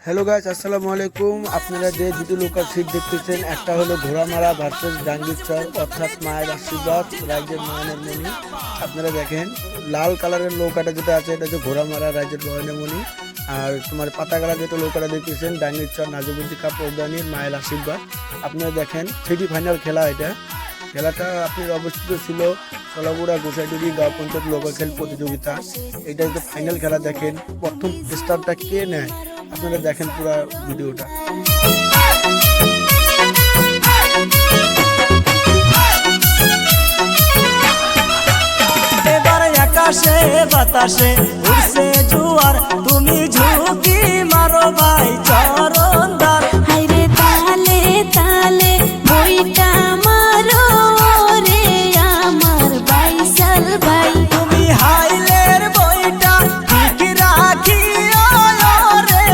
Hello guys, আসসালামু আলাইকুম। আপনারা যে দুটো লোকাল সিট দেখতেছেন, একটা হলো ঘোড়ামারা ভার্সেস ডাঙ্গিরচর, অর্থাৎ মায়ের আশীর্বাদ রাইজের নয়নের মণি। আপনারা দেখেন লাল কালারের নৌকাটা যেটা আছে এটা হচ্ছে ঘোড়ামারা রাইজের নয়নের মণি, আর তোমার পাতাগাড়া যেটা নৌকাটা দেখতেছেন ডাঙ্গিরচর নাজিমুদ্দিকা প্রধানীর মায়ের আশীর্বাদ। আপনারা দেখেন সেটি ফাইনাল খেলা। খেলাটা আপনার অবস্থিত ছিল সোলাপুরা গোসাইটুরি গাঁও পঞ্চায়েত লোকাল খেল প্রতিযোগিতা। এটা হচ্ছে ফাইনাল খেলা। দেখেন প্রথম স্টারটা কে নেয়, আপনারা দেখেন পুরো ভিডিওটা। এবার আকাশে বাতাসে উড়ছে জোয়ার, তুমি ঝুঁকি মারো ভাই চরণদার। হাইরে তালে তালে বইটা মারো রে আমার বাইসাল ভাই। তুমি হাইলের বইটা ঠিক রাখিও রে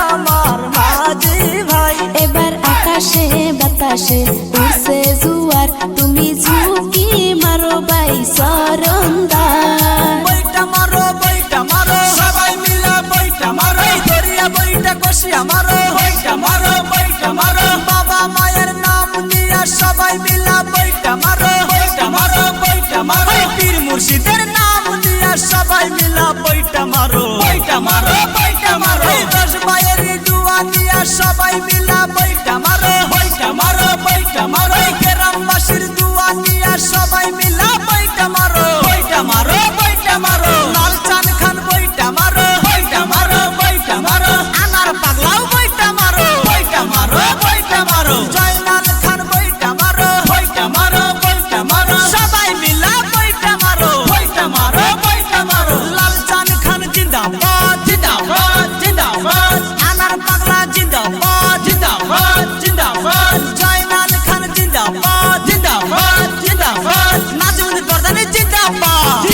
আমার মাঝি ভাই। এবার আকাশে বাতাসে উড়ছে জোয়ার, তুমি ঝুঁকি মারো ভাই সরন্দার। বইটা মারো সবাই মিলা বইটা মারো, দরিয়া বইটা কষিয়া মারো, বইটা মারো বাবা মায়ের নাম নিয়া সবাই মিলা বইটা মারো, পীর মুর্শিদের নাম নিয়া সবাই মিলা বইটা মারো, দশ মায়ের দুয়া নিয়া সবাই মিলা বইটা মারো, গ্রামবাসীর দুয়া নিয়া সবাই মিলা বইটা মারো, লাল চান খান বইটা মারো, আনার পাগলাও বইটা মারো, জয়নাল খান বইটা মারো, সবাই মিলা বইটা মারো, লাল চান খান জিন্দাবাদ, আনার পাগলা জিন্দাবাদ, জয়নাল খান জিন্দাবাদ, নাজিমুদ্দিন প্রধানী জিন্দাবাদ।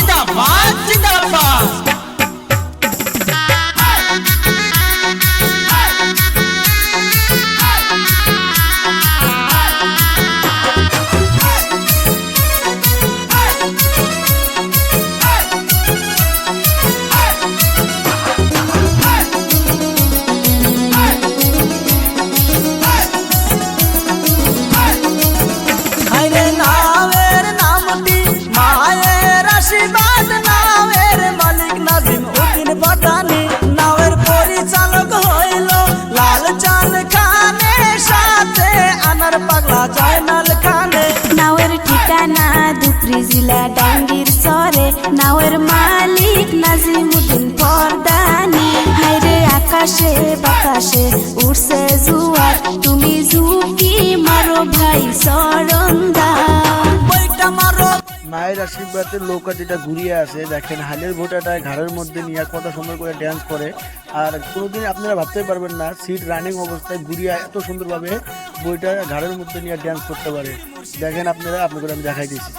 হাইরে নামের নামটি মায়ের আশীর্বাদ, নামের মালিক নাজিমউদ্দিন প্রধানী, নামের পরিচালক হইল লাল চাঁদ খানের সাথে আনার পাগলা জয়নাল খানে। নাওয়ের ঠিকানা দুপরি জেলা ডাঙ্গির সরে, নাওয়ের মালিক নাজিমুদ্দিন প্রধানী। হাইরে আকাশে বাতাসে উড়ছে জোয়ার, তুমি ঝুঁকি মারো ভাই সরন্দার। বইটা মারো মায়ের আশীর্বাদের নৌকা যেটা ঘুরিয়ে আছে, দেখেন হালের ভোটাটা ঘাড়ের মধ্যে নিয়ে কত সুন্দর করে ড্যান্স করে। আর কোনোদিন আপনারা ভাবতে পারবেন না সিট রানিং অবস্থায় ঘুরিয়ে এত সুন্দরভাবে বইটা ঘাড়ের মধ্যে নিয়ে ড্যান্স করতে পারে। দেখেন আপনারা, আপনাদের আমি দেখাই দিচ্ছি।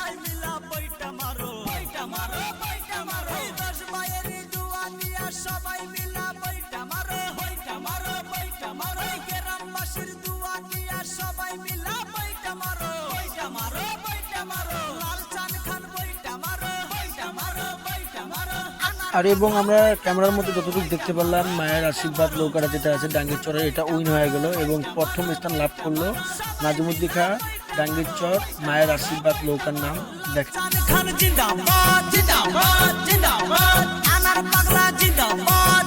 আর এবং আমরা ক্যামেরার মধ্যে যতটুকু দেখতে পারলাম, মায়ের আশীর্বাদ নৌকাটা যেটা আছে ডাঙ্গিরচরে, এটা উইন হয়ে গেল এবং প্রথম স্থান লাভ করলো নাজিমুদ্দিকা ডাঙ্গিরচর মায়ের আশীর্বাদ নৌকার নাম। দেখেন খান জিন্দাবাদ, আনার পাগলা জিন্দাবাদ,